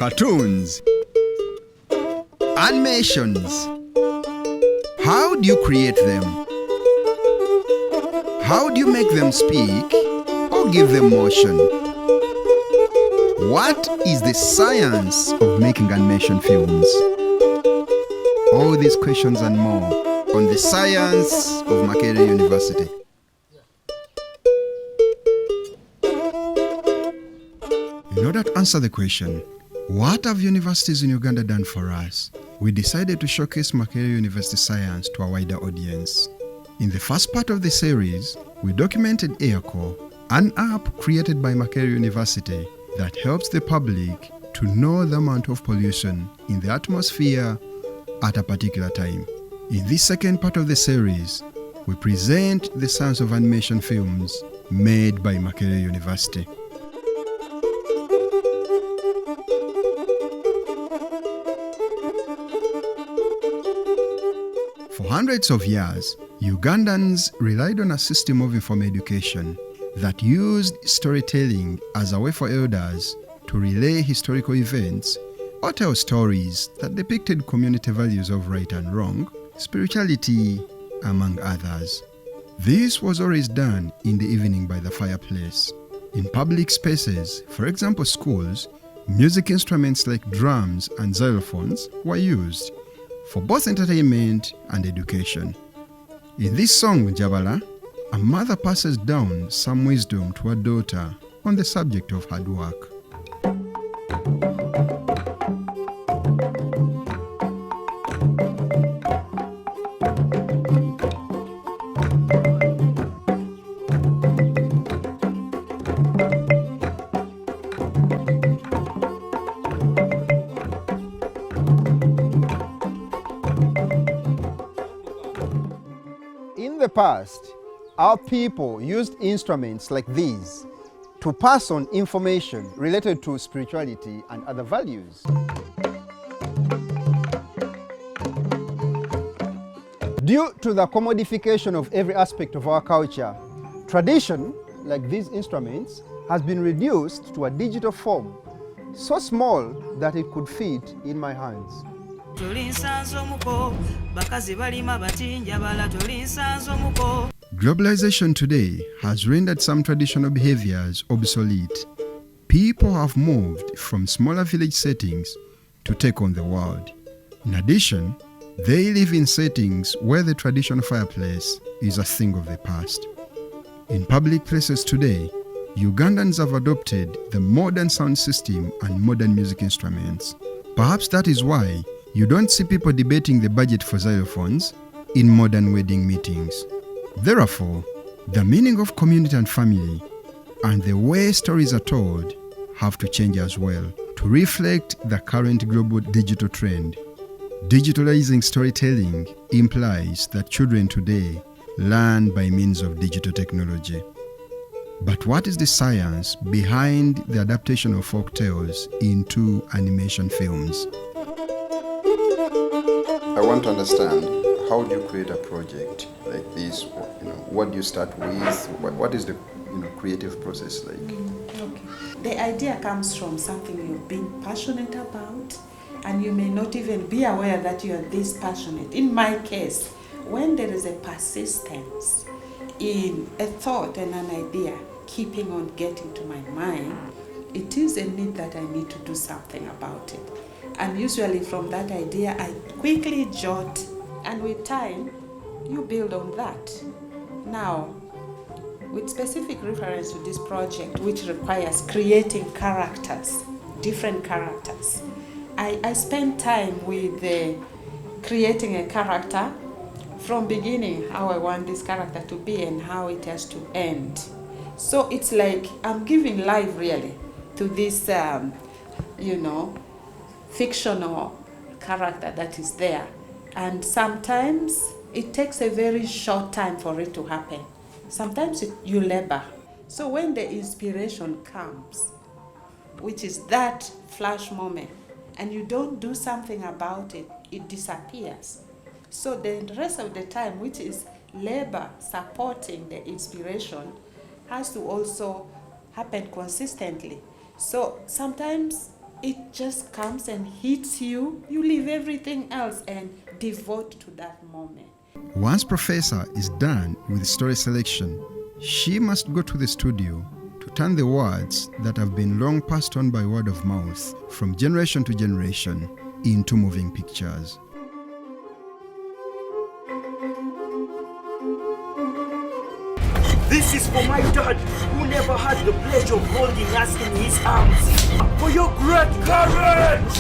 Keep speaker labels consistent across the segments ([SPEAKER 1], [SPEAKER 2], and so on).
[SPEAKER 1] cartoons, animations. How do you create them? How do you make them speak or give them motion? What is the science of making animation films? All these questions and more on the science of Makere University. In order to answer the question, what have universities in Uganda done for us? We decided to showcase Makere University science to a wider audience. In the first part of the series, we documented AirCore, an app created by Makere University that helps the public to know the amount of pollution in the atmosphere at a particular time. In this second part of the series, we present the science of animation films made by Makere University. For hundreds of years, Ugandans relied on a system of informal education that used storytelling as a way for elders to relay historical events or tell stories that depicted community values of right and wrong, spirituality, among others. This was always done in the evening by the fireplace. In public spaces, for example schools, music instruments like drums and xylophones were used for both entertainment and education. In this song, Jabala, a mother passes down some wisdom to her daughter on the subject of hard work.
[SPEAKER 2] In the past, our people used instruments like these to pass on information related to spirituality and other values. Due to the commodification of every aspect of our culture, tradition, like these instruments, has been reduced to a digital form, so small that it could fit in my hands.
[SPEAKER 1] Globalization today has rendered some traditional behaviors obsolete. People have moved from smaller village settings to take on the world. In addition, they live in settings where the traditional fireplace is a thing of the past. In public places today, Ugandans have adopted the modern sound system and modern music instruments. Perhaps that is why you don't see people debating the budget for xylophones in modern wedding meetings. Therefore, the meaning of community and family and the way stories are told have to change as well to reflect the current global digital trend. Digitalizing storytelling implies that children today learn by means of digital technology. But what is the science behind the adaptation of folk tales into animation films?
[SPEAKER 3] I want to understand, how do you create a project like this? What do you start with? What is the creative process like?
[SPEAKER 4] Okay. The idea comes from something you've been passionate about, and you may not even be aware that you are this passionate. In my case, when there is a persistence in a thought and an idea keeping on getting to my mind, it is a need that I need to do something about it. And usually from that idea, I quickly jot, and with time, you build on that. Now, with specific reference to this project, which requires creating characters, different characters, I spend time with creating a character from beginning, how I want this character to be and how it has to end. So it's like I'm giving life really to this, fictional character that is there. And sometimes it takes a very short time for it to happen. Sometimes you labor. So when the inspiration comes, which is that flash moment, and you don't do something about it, it disappears. So the rest of the time, which is labor supporting the inspiration, has to also happen consistently. So sometimes it just comes and hits you. You leave everything else and devote to that moment.
[SPEAKER 1] Once Professor is done with story selection, she must go to the studio to turn the words that have been long passed on by word of mouth from generation to generation into moving pictures.
[SPEAKER 5] This is for my dad, who never had the pleasure of holding us in his arms. For your great courage!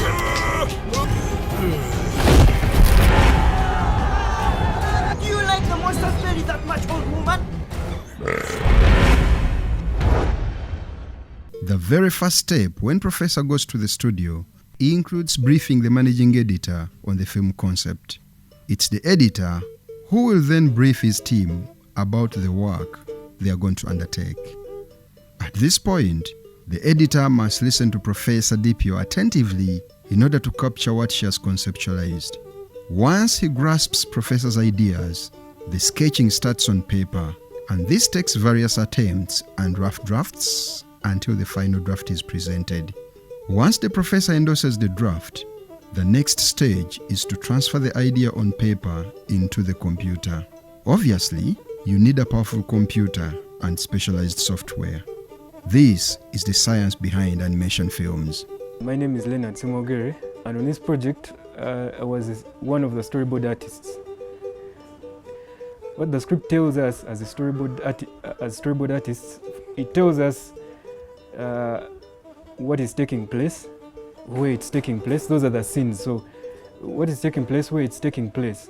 [SPEAKER 5] Do you like the monster very that much, old woman?
[SPEAKER 1] The very first step when Professor goes to the studio includes briefing the managing editor on the film concept. It's the editor who will then brief his team about the work they are going to undertake. At this point, the editor must listen to Professor Dipio attentively in order to capture what she has conceptualized. Once he grasps Professor's ideas, the sketching starts on paper, and this takes various attempts and rough drafts until the final draft is presented. Once the professor endorses the draft, the next stage is to transfer the idea on paper into the computer. Obviously, you need a powerful computer and specialized software. This is the science behind animation films.
[SPEAKER 6] My name is Leonard Simogere, and on this project, I was one of the storyboard artists. What the script tells us as storyboard artists, it tells us what is taking place, where it's taking place. Those are the scenes. So what is taking place, where it's taking place.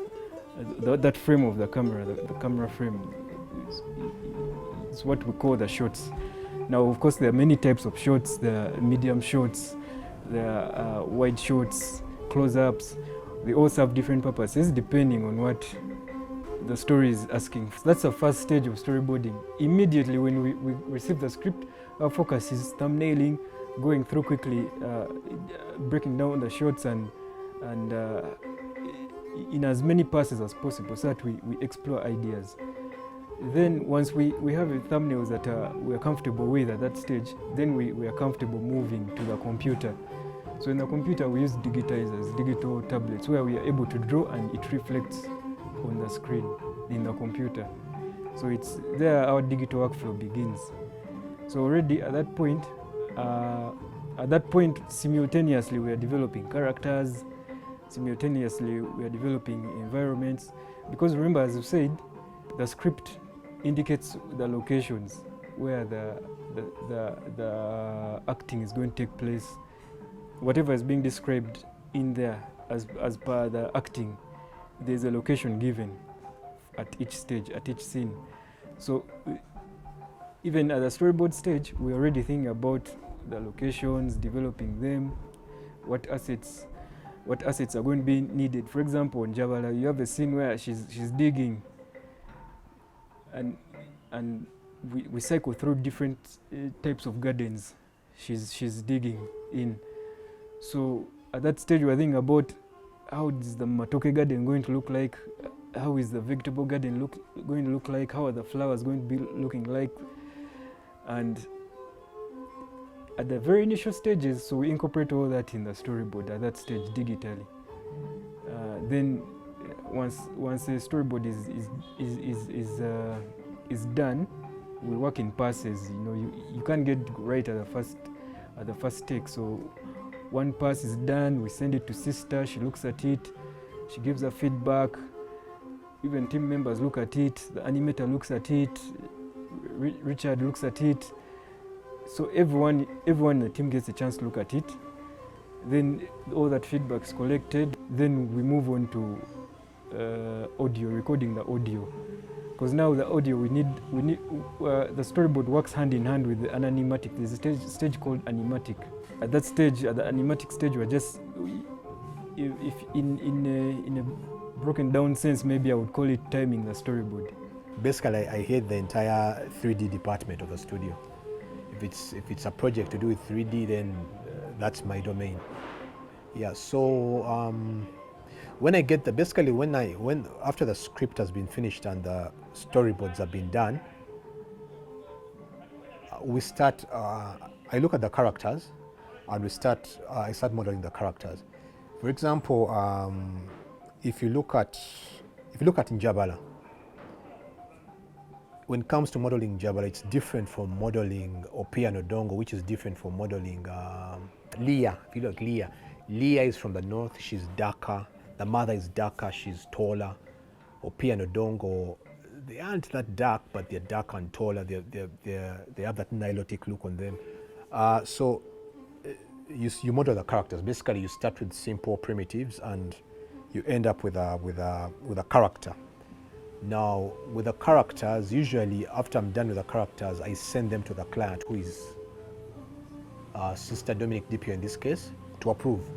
[SPEAKER 6] That frame of the camera, the camera frame, is what we call the shots. Now, of course, there are many types of shots. There are medium shots, there are wide shots, close-ups. They all serve different purposes depending on what the story is asking. That's the first stage of storyboarding. Immediately when we receive the script, our focus is thumbnailing, going through quickly, breaking down the shots and in as many passes as possible so that we explore ideas. Then once we have a thumbnails that we are comfortable with at that stage, then we are comfortable moving to the computer. So in the computer we use digitizers, digital tablets, where we are able to draw and it reflects on the screen in the computer. So it's there our digital workflow begins. So already at that point, simultaneously we are developing characters, simultaneously we are developing environments, because remember, as you said, the script indicates the locations where the acting is going to take place. Whatever is being described in there as per the acting, there's a location given at each stage, at each scene. So even at the storyboard stage, we're already thinking about the locations, developing them, what assets are going to be needed. For example, in Javala, you have a scene where she's digging, and we cycle through different types of gardens she's digging in. So at that stage, we're thinking about how is the matoke garden going to look like, how is the vegetable garden going to look like, how are the flowers going to be looking like. And at the very initial stages, so we incorporate all that in the storyboard at that stage digitally. Then once the storyboard is done, we work in passes. You know, you can't get right at the first take. So one pass is done, we send it to sister, she looks at it, she gives her feedback. Even team members look at it, the animator looks at it, Richard looks at it. So everyone in the team gets a chance to look at it. Then all that feedback is collected. Then we move on to audio, recording the audio. Because now the audio we need the storyboard works hand in hand with an animatic. There's a stage called animatic. At that stage, at the animatic stage, we're just, if in a broken down sense, maybe I would call it timing the storyboard.
[SPEAKER 7] Basically, I head the entire 3D department of the studio. If it's a project to do with 3D, then that's my domain. Yeah. So when I get after the script has been finished and the storyboards have been done, we start. I look at the characters, and I start modeling the characters. For example, if you look at Njabala, when it comes to modeling Njabala, it's different from modeling Opia Nodongo, which is different from modeling Leah. If you look at Leah, Leah is from the north, she's darker. The mother is darker, she's taller. Opia Nodongo, they aren't that dark, but they're darker and taller. They have that Nilotic look on them. So you model the characters. Basically, you start with simple primitives and you end up with a character. Now, with the characters, usually after I'm done with the characters, I send them to the client, who is Sister Dominic DPO in this case, to approve.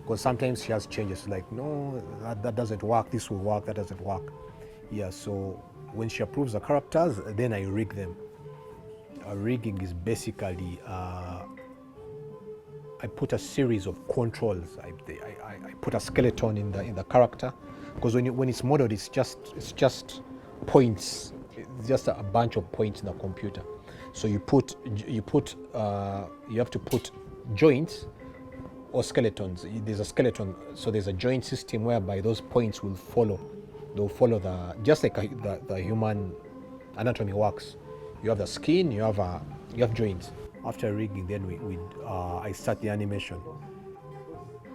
[SPEAKER 7] Because sometimes she has changes, like, no, that doesn't work, this will work, that doesn't work. Yeah, so when she approves the characters, then I rig them. Rigging is basically, I put a series of controls. I put a skeleton in the character, because when it's modeled, it's just points. It's just a bunch of points in the computer. So you have to put joints or skeletons. There's a skeleton, so there's a joint system whereby those points will follow. They'll follow just like the human anatomy works. You have the skin, you have joints. After rigging, then I start the animation.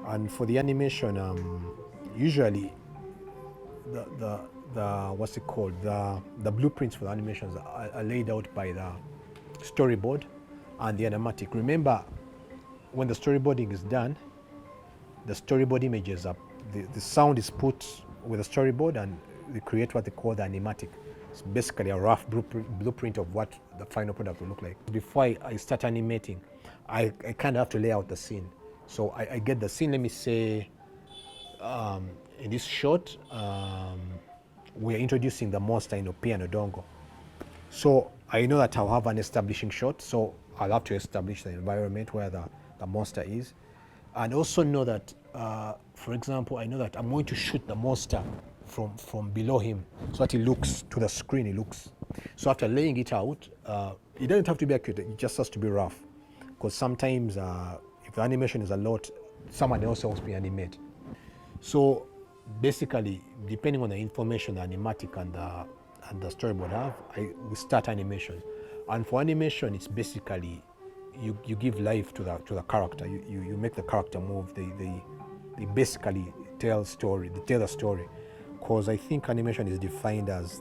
[SPEAKER 7] And for the animation, usually what's it called? The blueprints for the animations are laid out by the storyboard and the animatic. Remember, when the storyboarding is done, the storyboard images are, the sound is put with the storyboard, and we create what they call the animatic. It's basically a rough blueprint of what the final product will look like. Before I start animating, I kind of have to lay out the scene. So I get the scene. Let me say, in this shot, we're introducing the monster in Opia Nodongo. So I know that I'll have an establishing shot, so I'll have to establish the environment where the monster is. And also know that, for example, I know that I'm going to shoot the monster from below him, so that he looks to the screen. So after laying it out, it doesn't have to be accurate, it just has to be rough. Because sometimes if the animation is a lot, someone else helps me animate. So basically, depending on the information the animatic and the storyboard have, we start animation. And for animation, it's basically you give life to the character. You make the character move. They basically tell the story. Because I think animation is defined as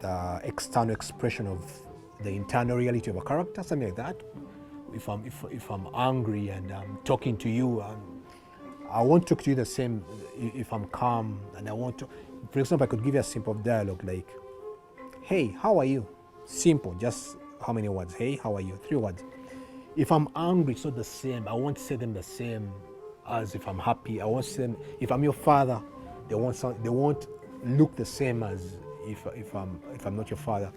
[SPEAKER 7] the external expression of the internal reality of a character, something like that. If I'm angry and I'm talking to you, I won't talk to you the same if I'm calm and I want to. For example, I could give you a simple dialogue like, "Hey, how are you?" Simple, just how many words? "Hey, how are you?" 3 words. If I'm angry, it's not the same. I won't say them the same as if I'm happy. I won't say them. If I'm your father, they won't look the same as if I'm not your father.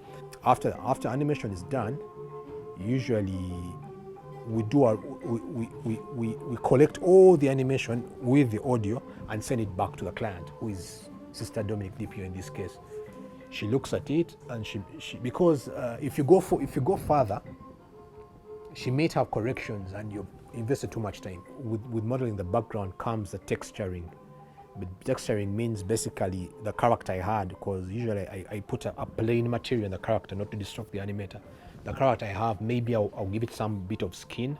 [SPEAKER 7] After animation is done, usually we collect all the animation with the audio and send it back to the client, who is Sister Dominic DPO in this case. She looks at it, and she because if you go further, she may have corrections and you've invested too much time. With modeling the background comes the texturing. But texturing means basically the character I had, because usually I put a plain material in the character, not to distract the animator. The character I have, maybe I'll give it some bit of skin.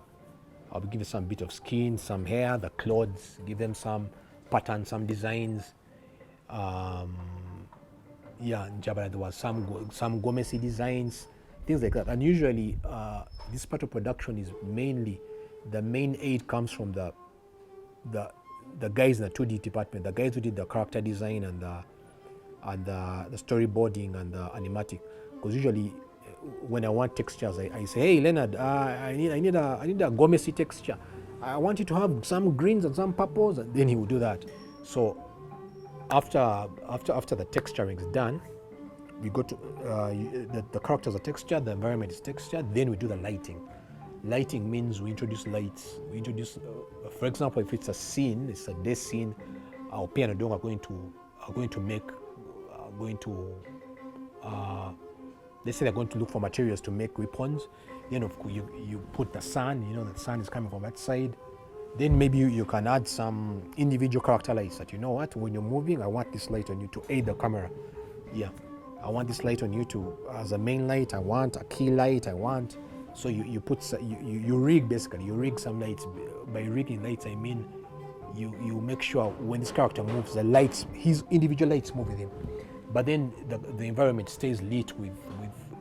[SPEAKER 7] I'll give it some bit of skin, some hair, the clothes, give them some patterns, some designs. Yeah, in Jabba there was some Gomesi designs, things like that. And usually this part of production is mainly, the main aid comes from the guys in the 2D department, the guys who did the character design and the storyboarding and the animatic. Because usually when I want textures, I say, "Hey Leonard, I need a Gomesi texture. I want you to have some greens and some purples," and then he will do that. So after the texturing is done, we go to the characters are textured, the environment is textured, then we do the lighting. Lighting means we introduce lights. We introduce, for example, if it's a scene, it's a day scene, our piano dog are going to let's say they're going to look for materials to make weapons. Then of course you put the sun, you know the sun is coming from that side. Then maybe you can add some individual character lights that, you know what, when you're moving, I want this light on you to aid the camera. Yeah, I want this light on you to, as a main light, I want a key light, so you rig basically, you rig some lights. By rigging lights, I mean, you make sure when this character moves, the lights, his individual lights move with him. But then the environment stays lit with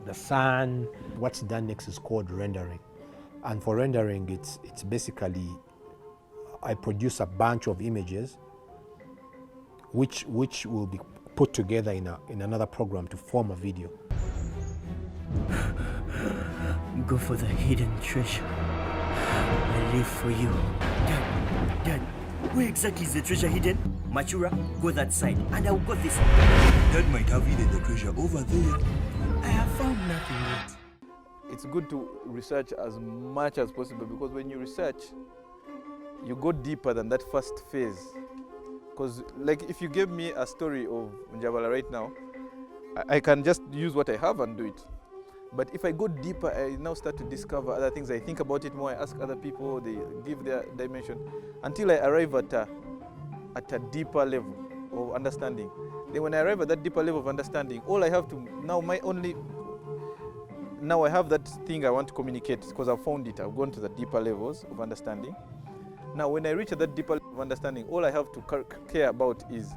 [SPEAKER 7] the sun. What's done next is called rendering. And for rendering, it's basically, I produce a bunch of images which will be put together in another program to form a video.
[SPEAKER 5] Go for the hidden treasure. I live for you. Dad, where exactly is the treasure hidden? Machura, go that side, and I'll go this side.
[SPEAKER 8] Dad might have hidden the treasure over there.
[SPEAKER 5] I have found nothing yet.
[SPEAKER 9] It's good to research as much as possible, because when you research, you go deeper than that first phase. Because like if you gave me a story of Njabala right now, I can just use what I have and do it. But if I go deeper, I now start to discover other things. I think about it more, I ask other people, they give their dimension, until I arrive at a deeper level of understanding. Then when I arrive at that deeper level of understanding, all I have to, now I have that thing I want to communicate, because I've found it, I've gone to the deeper levels of understanding. Now when I reach that deeper level of understanding, all I have to care about is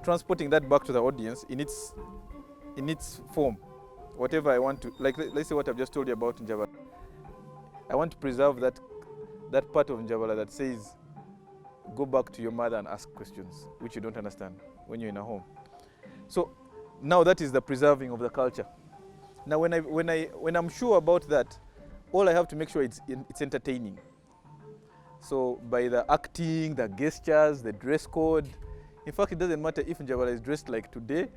[SPEAKER 9] transporting that back to the audience in its form. Whatever I want to, like let's say what I've just told you about Njabala. I want to preserve that part of Njabala that says, go back to your mother and ask questions which you don't understand when you're in a home. So now that is the preserving of the culture. Now when I'm sure about that, all I have to make sure it's entertaining. So by the acting, the gestures, the dress code. In fact, it doesn't matter if Njabala is dressed like today,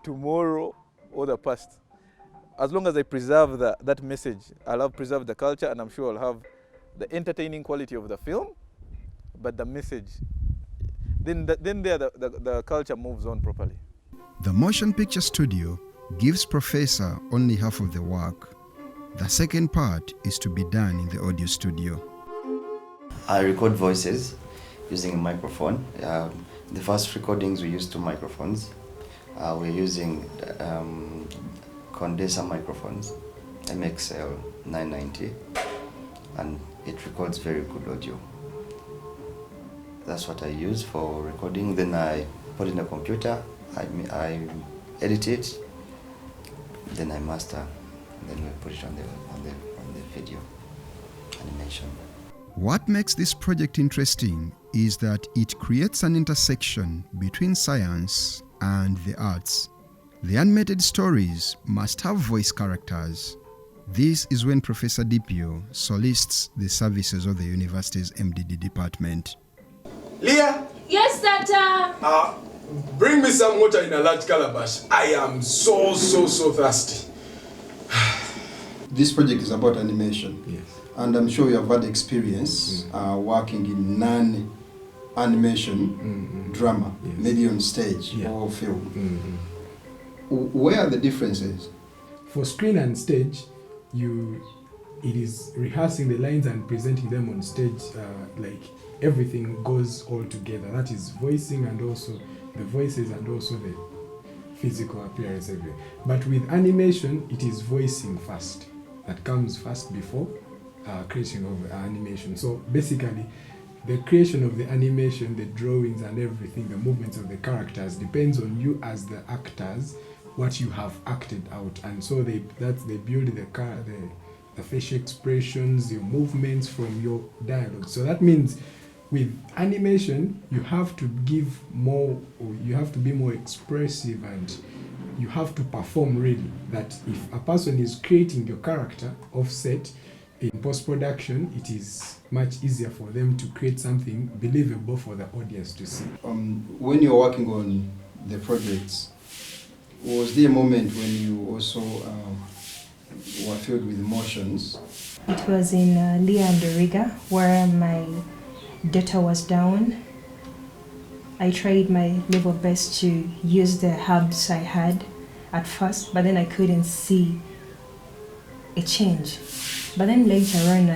[SPEAKER 9] tomorrow, or the past. As long as I preserve that message, I'll have preserved the culture, and I'm sure I'll have the entertaining quality of the film, but the message, then the culture moves on properly.
[SPEAKER 1] The motion picture studio gives Professor only half of the work. The second part is to be done in the audio studio.
[SPEAKER 10] I record voices using a microphone. The first recordings we used 2 microphones. We're using condenser microphones, MXL 990, and it records very good audio. That's what I use for recording. Then I put it in a computer, I edit it, then I master, then we put it on the video animation.
[SPEAKER 1] What makes this project interesting is that it creates an intersection between science and the arts. The animated stories must have voice characters. This is when Professor Dipio solicits the services of the university's MDD department.
[SPEAKER 8] Leah?
[SPEAKER 11] Yes, Tata.
[SPEAKER 8] Bring me some water in a large calabash. I am so thirsty.
[SPEAKER 2] This project is about animation.
[SPEAKER 8] Yes.
[SPEAKER 2] And I'm sure you have had experience working in non-animation drama,
[SPEAKER 8] Yes.
[SPEAKER 2] maybe on stage or film. Where are the differences?
[SPEAKER 12] For screen and stage, it is rehearsing the lines and presenting them on stage, like everything goes all together. That is voicing and also the voices and also the physical appearance everywhere. But with animation, it is voicing first. That comes first before creation of animation. So basically, the creation of the animation, the drawings and everything, the movements of the characters depends on you as the actors, what you have acted out. And so they build the facial expressions, your movements from your dialogue. So that means with animation, you have to give more, or you have to be more expressive, and you have to perform really. That if a person is creating your character offset, in post-production, it is much easier for them to create something believable for the audience to see.
[SPEAKER 2] When you're working on the projects, was there a moment when you also were filled with emotions?
[SPEAKER 11] It was in Leah and Doriga, where my data was down. I tried my level best to use the hubs I had at first, but then I couldn't see a change. But then later on,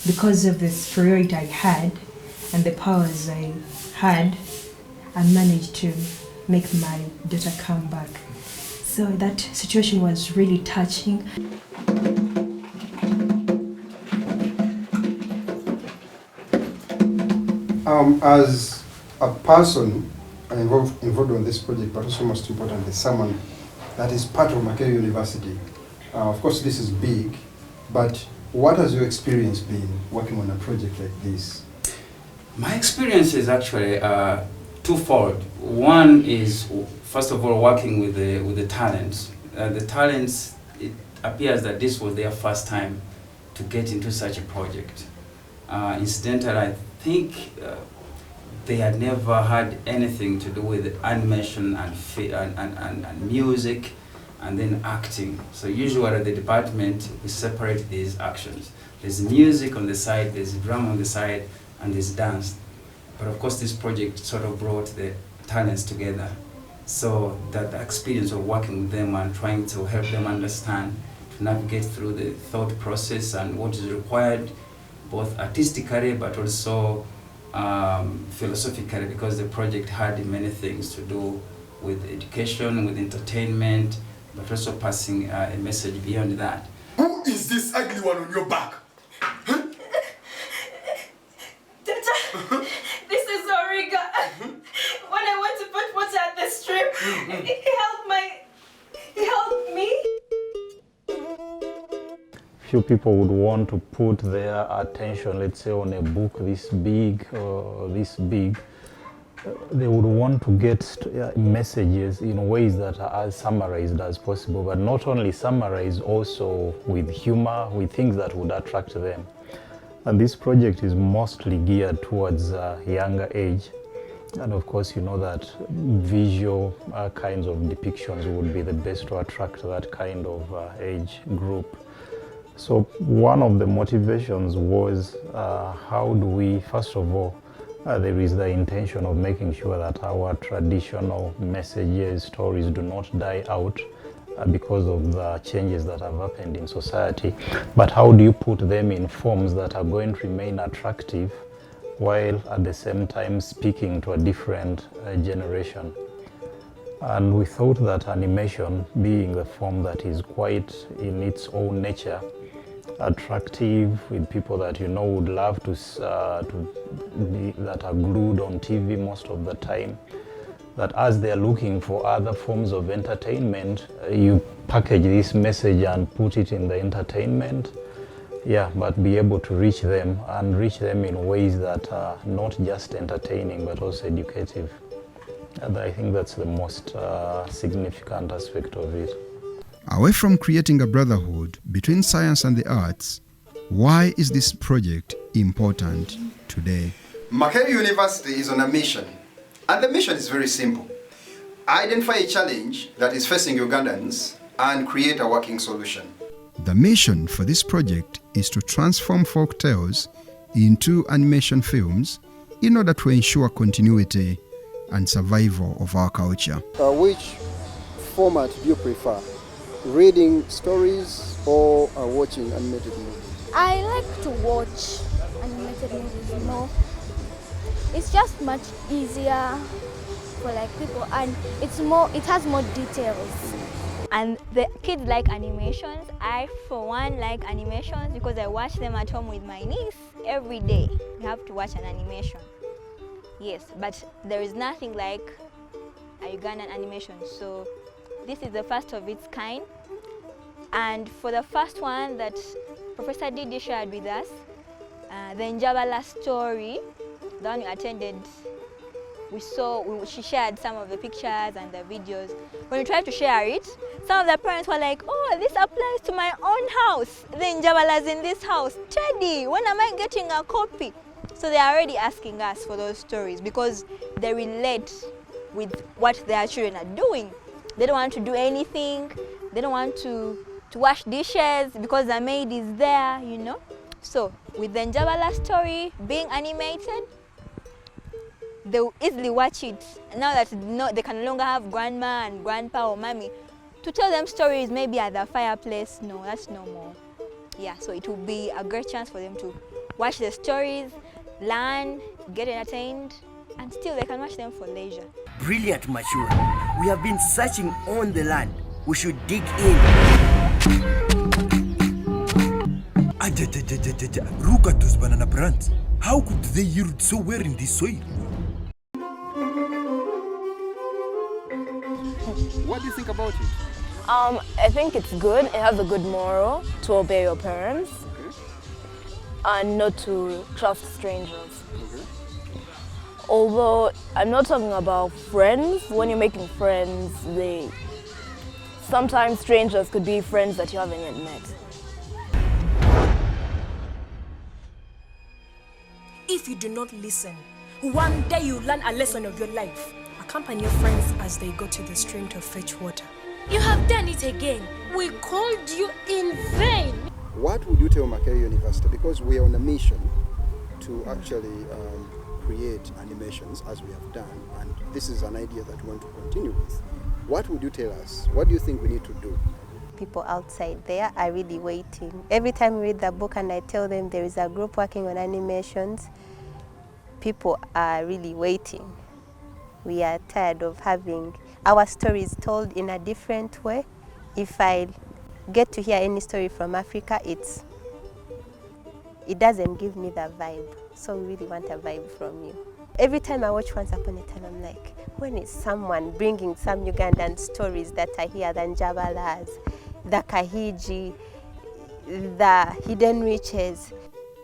[SPEAKER 11] because of the superiority I had and the powers I had, I managed to make my daughter come back. So that situation was really touching.
[SPEAKER 2] As a person involved on this project, but also most importantly, someone that is part of Makere University. Of course, this is big, but what has your experience been working on a project like this?
[SPEAKER 13] My experience is actually twofold. One is, first of all, working with the talents. The talents, it appears that this was their first time to get into such a project. Incidentally, I think they had never had anything to do with animation and music and then acting. So usually at the department, we separate these actions. There's music on the side, there's drama on the side, and there's dance. But of course, this project sort of brought the talents together. So that the experience of working with them and trying to help them understand, to navigate through the thought process and what is required, both artistically but also philosophically, because the project had many things to do with education, with entertainment, but also passing a message beyond that.
[SPEAKER 8] Who is this ugly one on your back? Huh?
[SPEAKER 14] Tata, this is Origa. When I went to put water at the stream, he helped me.
[SPEAKER 15] Few people would want to put their attention, let's say, on a book this big or this big. They would want to get messages in ways that are as summarized as possible, but not only summarized, also with humor, with things that would attract them. And this project is mostly geared towards a younger age. And of course, you know that visual kinds of depictions would be the best to attract that kind of age group. So one of the motivations was how do we, first of all, there is the intention of making sure that our traditional messages, stories do not die out because of the changes that have happened in society. But how do you put them in forms that are going to remain attractive while at the same time speaking to a different generation? And we thought that animation, being the form that is quite in its own nature, attractive, with people that you know would love to be, that are glued on TV most of the time, that as they're looking for other forms of entertainment, you package this message and put it in the entertainment, but be able to reach them and reach them in ways that are not just entertaining but also educative. And I think that's the most significant aspect of it.
[SPEAKER 1] Away from creating a brotherhood between science and the arts, why is this project important today?
[SPEAKER 2] Makere University is on a mission, and the mission is very simple. Identify a challenge that is facing Ugandans and create a working solution.
[SPEAKER 1] The mission for this project is to transform folk tales into animation films in order to ensure continuity and survival of our culture.
[SPEAKER 2] Which format do you prefer? Reading stories or watching animated movies?
[SPEAKER 16] I like to watch animated movies, you know. It's just much easier for like people, and it has more details.
[SPEAKER 17] And the kids like animations. I, for one, like animations because I watch them at home with my niece every day. We have to watch an animation. Yes, but there is nothing like a Ugandan animation. So this is the first of its kind. And for the first one that Professor Didi shared with us, the Njabala story, the one we attended, she shared some of the pictures and the videos. When we tried to share it, some of the parents were like, oh, this applies to my own house. The Njabala's in this house. Teddy, when am I getting a copy? So they are already asking us for those stories because they relate with what their children are doing. They don't want to do anything. They don't want to wash dishes because the maid is there, you know. So with the Njabala story being animated, they'll easily watch it. Now that they can no longer have grandma and grandpa or mommy To tell them stories maybe at the fireplace, no, that's no more. Yeah, so it will be a great chance for them to watch the stories, learn, get entertained, and still they can watch them for leisure.
[SPEAKER 5] Brilliant, Machura. We have been searching on the land. We should dig in.
[SPEAKER 18] Look at those banana plants. How could they yield so well in this soil?
[SPEAKER 2] What do you think about it?
[SPEAKER 19] I think it's good. It has a good moral to obey your parents and not to trust strangers. Although I'm not talking about friends. When you're making friends, sometimes strangers could be friends that you haven't yet met.
[SPEAKER 20] If you do not listen, one day you learn a lesson of your life. Accompany your friends as they go to the stream to fetch water.
[SPEAKER 14] You have done it again. We called you in vain.
[SPEAKER 2] What would you tell Makere University? Because we are on a mission to actually create animations as we have done, and this is an idea that we want to continue with. What would you tell us? What do you think we need to do?
[SPEAKER 21] People outside there are really waiting. Every time we read the book and I tell them there is a group working on animations, people are really waiting. We are tired of having our stories told in a different way. If I get to hear any story from Africa, it doesn't give me the vibe. So we really want a vibe from you. Every time I watch Once Upon a Time, I'm like, when is someone bringing some Ugandan stories that I hear, the Njabalas, the Kahiji, the hidden riches?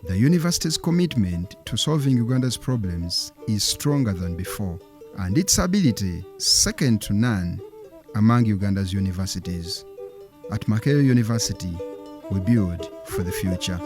[SPEAKER 1] The university's commitment to solving Uganda's problems is stronger than before, and its ability second to none among Uganda's universities. At Makere University, we build for the future.